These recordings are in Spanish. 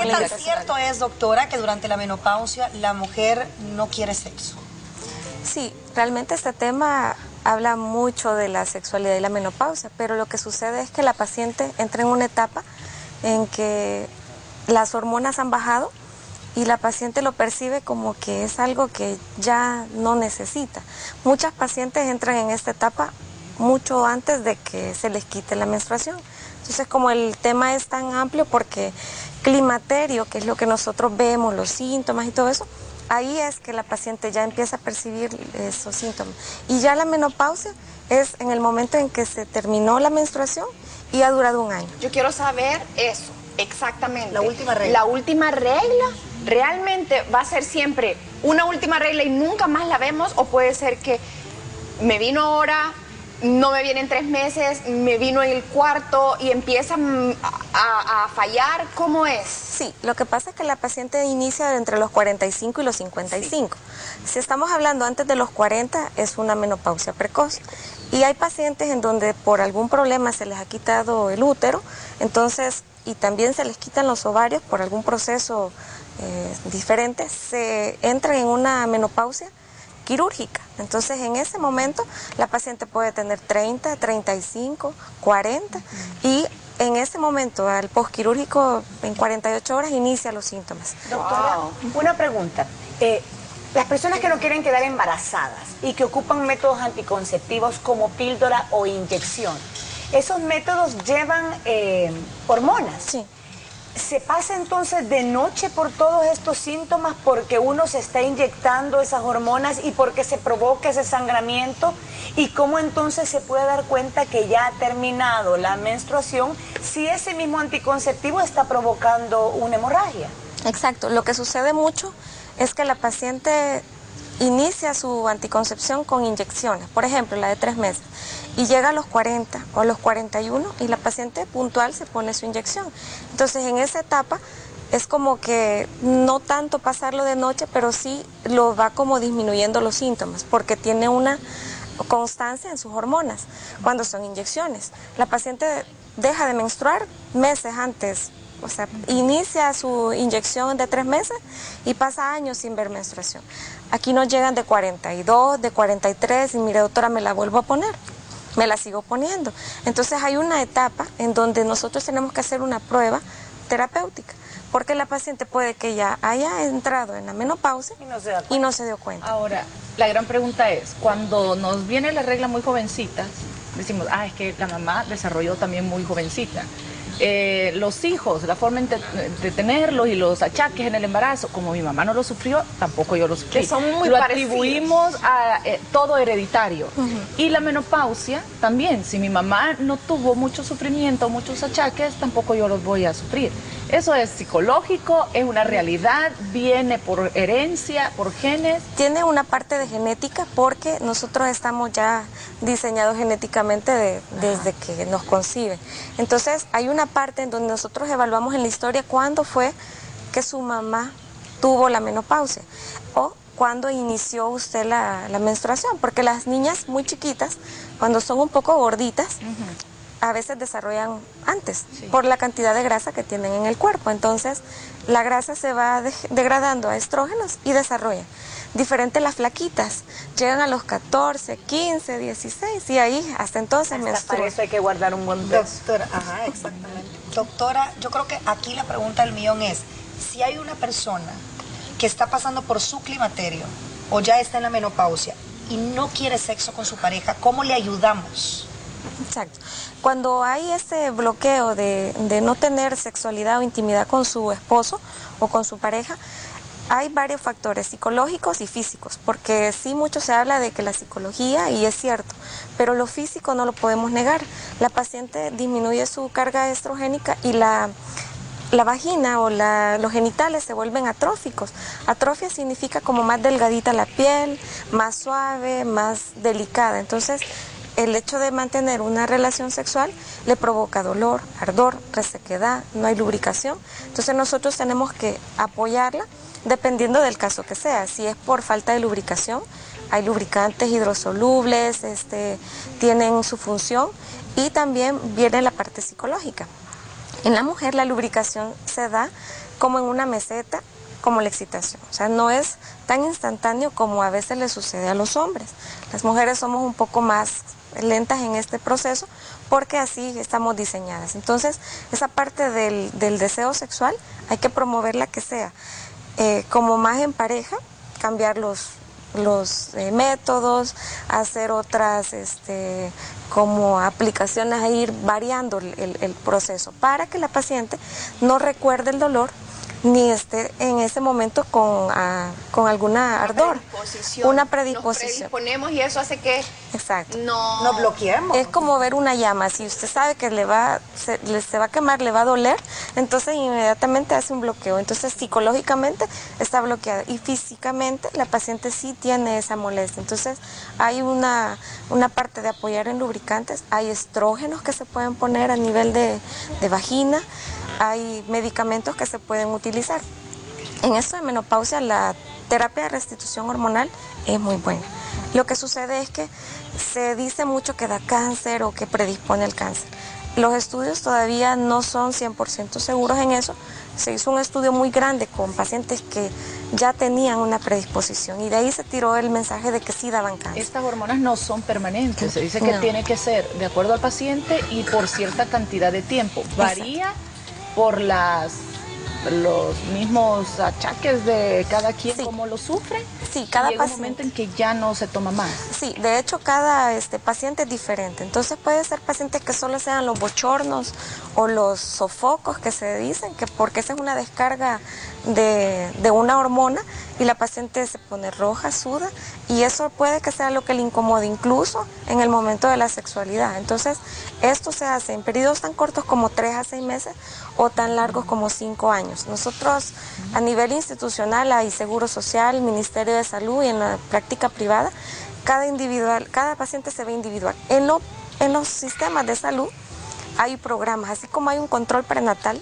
¿Qué tan cierto es, doctora, que durante la menopausia la mujer no quiere sexo? Sí, realmente este tema habla mucho de la sexualidad y la menopausia, pero lo que sucede es que la paciente entra en una etapa en que las hormonas han bajado y la paciente lo percibe como que es algo que ya no necesita. Muchas pacientes entran en esta etapa mucho antes de que se les quite la menstruación. Entonces, como el tema es tan amplio, porque climaterio, que es lo que nosotros vemos, los síntomas y todo eso, ahí es que la paciente ya empieza a percibir esos síntomas. Y ya la menopausia es en el momento en que se terminó la menstruación y ha durado un año. Yo quiero saber eso, exactamente. La última regla. La última regla, ¿realmente va a ser siempre una última regla y nunca más la vemos? ¿O puede ser que me vino ahora, no me viene en 3 meses, me vino en el cuarto y empieza a fallar? ¿Cómo es? Sí, lo que pasa es que la paciente inicia entre los 45 y los 55. Sí. Si estamos hablando antes de los 40, es una menopausia precoz. Y hay pacientes en donde por algún problema se les ha quitado el útero, entonces, y también se les quitan los ovarios por algún proceso diferente, se entran en una menopausia quirúrgica. Entonces, en ese momento, la paciente puede tener 30, 35, 40 y en ese momento, al posquirúrgico, en 48 horas, inicia los síntomas. Doctora, una pregunta. Las personas que no quieren quedar embarazadas y que ocupan métodos anticonceptivos como píldora o inyección, ¿esos métodos llevan hormonas? Sí. ¿Se pasa entonces de noche por todos estos síntomas porque uno se está inyectando esas hormonas y porque se provoca ese sangramiento? ¿Y cómo entonces se puede dar cuenta que ya ha terminado la menstruación si ese mismo anticonceptivo está provocando una hemorragia? Exacto. Lo que sucede mucho es que la paciente inicia su anticoncepción con inyecciones, por ejemplo, la de 3 meses, y llega a los 40 o a los 41 y la paciente puntual se pone su inyección. Entonces, en esa etapa es como que no tanto pasarlo de noche, pero sí lo va como disminuyendo los síntomas, porque tiene una constancia en sus hormonas cuando son inyecciones. La paciente deja de menstruar meses antes. O sea, inicia su inyección de 3 meses y pasa años sin ver menstruación. Aquí nos llegan de 42, de 43 y mire, doctora, me la vuelvo a poner, me la sigo poniendo. Entonces hay una etapa en donde nosotros tenemos que hacer una prueba terapéutica, porque la paciente puede que ya haya entrado en la menopausia y no se dio cuenta. Ahora, la gran pregunta es, cuando nos viene la regla muy jovencitas, decimos, es que la mamá desarrolló también muy jovencita. Los hijos, la forma de tenerlos y los achaques en el embarazo, como mi mamá no lo sufrió, tampoco yo lo sufrí. Que son muy lo parecidos. Atribuimos a todo hereditario. Y la menopausia también, si mi mamá no tuvo mucho sufrimiento, muchos achaques, tampoco yo los voy a sufrir. Eso es psicológico, es una realidad, viene por herencia, por genes. Tiene una parte de genética porque nosotros estamos ya diseñados genéticamente desde que nos conciben. Entonces hay una parte en donde nosotros evaluamos en la historia cuándo fue que su mamá tuvo la menopausia o cuándo inició usted la menstruación, porque las niñas muy chiquitas, cuando son un poco gorditas, a veces desarrollan antes, sí, por la cantidad de grasa que tienen en el cuerpo. Entonces, la grasa se va degradando a estrógenos y desarrollan. Diferente las flaquitas, llegan a los 14, 15, 16 y ahí hasta entonces menstruan. Para eso hay que guardar un buen peso. Doctora, ajá, exactamente. Doctora, yo creo que aquí la pregunta del millón es, si hay una persona que está pasando por su climaterio o ya está en la menopausia y no quiere sexo con su pareja, ¿cómo le ayudamos? Exacto. Cuando hay ese bloqueo de no tener sexualidad o intimidad con su esposo o con su pareja, hay varios factores psicológicos y físicos, porque sí mucho se habla de que la psicología, y es cierto, pero lo físico no lo podemos negar. La paciente disminuye su carga estrogénica y la vagina o los genitales se vuelven atróficos. Atrofia significa como más delgadita la piel, más suave, más delicada. Entonces, el hecho de mantener una relación sexual le provoca dolor, ardor, resequedad, no hay lubricación. Entonces nosotros tenemos que apoyarla dependiendo del caso que sea. Si es por falta de lubricación, hay lubricantes hidrosolubles, tienen su función, y también viene la parte psicológica. En la mujer la lubricación se da como en una meseta, como la excitación. O sea, no es tan instantáneo como a veces le sucede a los hombres. Las mujeres somos un poco más lentas en este proceso porque así estamos diseñadas. Entonces, esa parte del deseo sexual hay que promoverla que sea como más en pareja, cambiar los métodos, hacer otras como aplicaciones, a ir variando el proceso para que la paciente no recuerde el dolor ni esté en ese momento con alguna ardor, una predisposición. Nos predisponemos y eso hace que exacto. Nos bloqueemos. Es como ver una llama, si usted sabe que se va a quemar, le va a doler, entonces inmediatamente hace un bloqueo, entonces psicológicamente está bloqueada y físicamente la paciente sí tiene esa molestia. Entonces hay una parte de apoyar en lubricantes, hay estrógenos que se pueden poner a nivel de vagina, hay medicamentos que se pueden utilizar. En esto de menopausia, la terapia de restitución hormonal es muy buena. Lo que sucede es que se dice mucho que da cáncer o que predispone al cáncer. Los estudios todavía no son 100% seguros en eso. Se hizo un estudio muy grande con pacientes que ya tenían una predisposición y de ahí se tiró el mensaje de que sí daban cáncer. Estas hormonas no son permanentes, se dice que tiene que ser de acuerdo al paciente y por cierta cantidad de tiempo. Varía por los mismos achaques de cada quien, cómo lo sufre. Sí, cada llega un momento en que ya no se toma más. Sí, de hecho cada paciente es diferente. Entonces puede ser pacientes que solo sean los bochornos o los sofocos que se dicen, que porque esa es una descarga de una hormona y la paciente se pone roja, suda y eso puede que sea lo que le incomode incluso en el momento de la sexualidad. Entonces esto se hace en periodos tan cortos como 3 a 6 meses o tan largos como 5 años. Nosotros a nivel institucional hay Seguro Social, Ministerio de Salud y en la práctica privada, cada paciente se ve individual. En los sistemas de salud hay programas, así como hay un control prenatal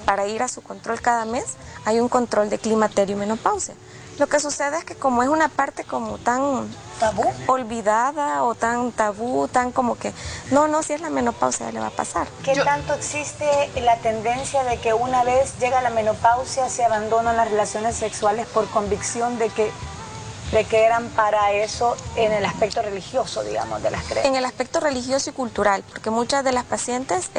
para ir a su control cada mes, hay un control de climaterio y menopausia. Lo que sucede es que como es una parte como tan ¿Tabú? olvidada o tan tabú, tan como que, no, si es la menopausia le va a pasar. ¿Qué tanto existe la tendencia de que una vez llega la menopausia se abandonan las relaciones sexuales por convicción de que eran para eso en el aspecto religioso, digamos, de las creencias? En el aspecto religioso y cultural, porque muchas de las pacientes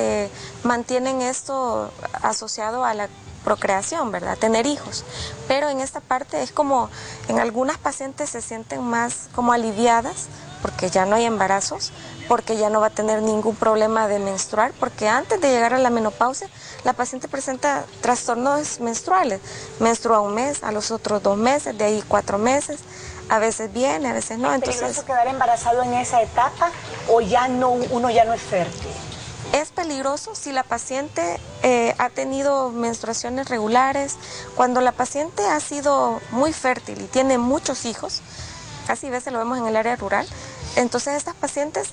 mantienen esto asociado a la procreación, ¿verdad? Tener hijos. Pero en esta parte es como, en algunas pacientes se sienten más como aliviadas porque ya no hay embarazos, porque ya no va a tener ningún problema de menstruar, porque antes de llegar a la menopausia, la paciente presenta trastornos menstruales. Menstrua un mes, a los otros 2 meses, de ahí 4 meses, a veces viene, a veces no. ¿Es peligroso quedar embarazado en esa etapa o uno ya no es fértil? Es peligroso si la paciente ha tenido menstruaciones regulares, cuando la paciente ha sido muy fértil y tiene muchos hijos, casi veces lo vemos en el área rural, entonces estas pacientes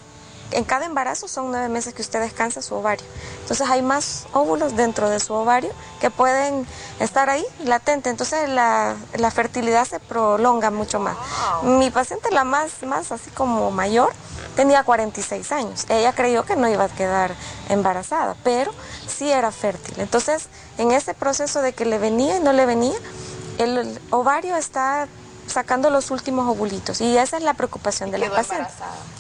en cada embarazo son 9 meses que usted descansa su ovario. Entonces hay más óvulos dentro de su ovario que pueden estar ahí latente. Entonces la fertilidad se prolonga mucho más. Mi paciente, la más así como mayor, tenía 46 años. Ella creyó que no iba a quedar embarazada, pero sí era fértil. Entonces en ese proceso de que le venía y no le venía, el ovario está sacando los últimos ovulitos y esa es la preocupación de la paciente.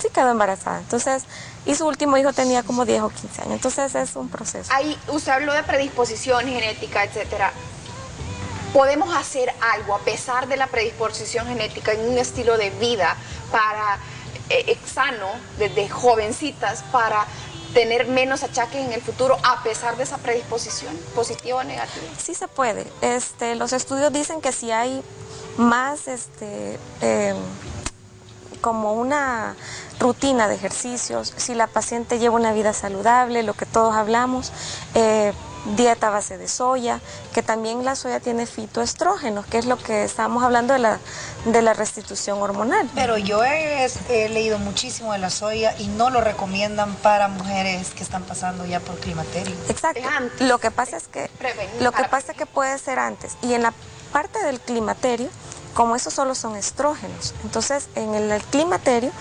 Sí, quedó embarazada. Entonces, y su último hijo tenía como 10 o 15 años. Entonces es un proceso. Ahí usted habló de predisposición genética, etcétera. ¿Podemos hacer algo a pesar de la predisposición genética en un estilo de vida para sano desde jovencitas para tener menos achaques en el futuro a pesar de esa predisposición, positiva o negativa? Sí se puede. Los estudios dicen que si hay más como una rutina de ejercicios, si la paciente lleva una vida saludable, lo que todos hablamos, dieta a base de soya, que también la soya tiene fitoestrógenos, que es lo que estábamos hablando de la restitución hormonal. Pero yo he leído muchísimo de la soya y no lo recomiendan para mujeres que están pasando ya por climaterio. Exacto. Lo que pasa es que puede ser antes. Y en la parte del climaterio, como esos solo son estrógenos, entonces en el climaterio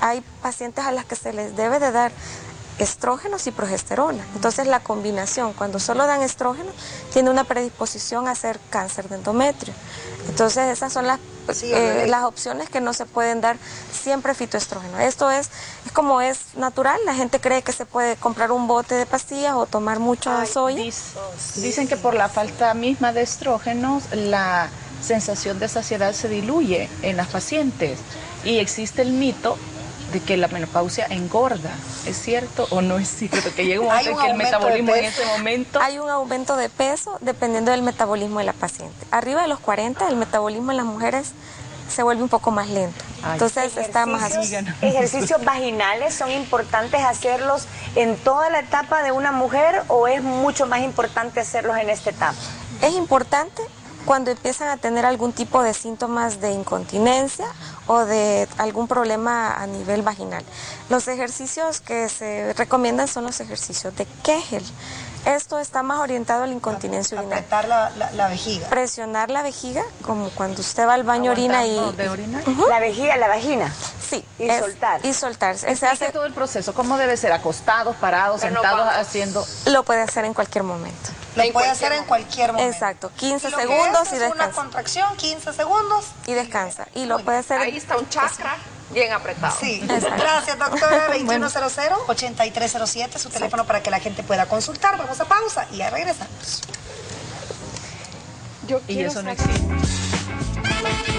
hay pacientes a las que se les debe de dar estrógenos y progesterona. Entonces la combinación, cuando solo dan estrógenos, tiene una predisposición a hacer cáncer de endometrio. Entonces esas son las opciones que no se pueden dar siempre fitoestrógeno. Esto es como es natural, la gente cree que se puede comprar un bote de pastillas o tomar mucho soya. Dicen que por la falta misma de estrógenos, la sensación de saciedad se diluye en las pacientes y existe el mito de que la menopausia engorda. ¿Es cierto o no es cierto? Que llega un momento en que el metabolismo en ese momento... Hay un aumento de peso dependiendo del metabolismo de la paciente. Arriba de los 40, el metabolismo en las mujeres se vuelve un poco más lento. Entonces está más así. ¿Ejercicios vaginales son importantes hacerlos en toda la etapa de una mujer o es mucho más importante hacerlos en esta etapa? Es importante cuando empiezan a tener algún tipo de síntomas de incontinencia o de algún problema a nivel vaginal. Los ejercicios que se recomiendan son los ejercicios de Kegel. Esto está más orientado a la incontinencia urinaria. Apretar la vejiga. Presionar la vejiga, como cuando usted va al baño orina y... ¿De orinar? La vejiga, la vagina. Sí. Y soltar. Y soltar. Se hace todo el proceso. ¿Cómo debe ser? ¿Acostados, parados, sentados, haciendo...? Lo puede hacer en cualquier momento. Lo puede hacer en cualquier momento. Exacto. 15 Lo que segundos es y una descansa. contracción, 15 segundos. Y descansa. Y lo puede hacer... Ahí está un chakra bien apretado. Sí. Exacto. Gracias, doctora. 2100-8307, su teléfono para que la gente pueda consultar. Vamos a pausa y ya regresamos. Yo Y quiero eso no saber- existe.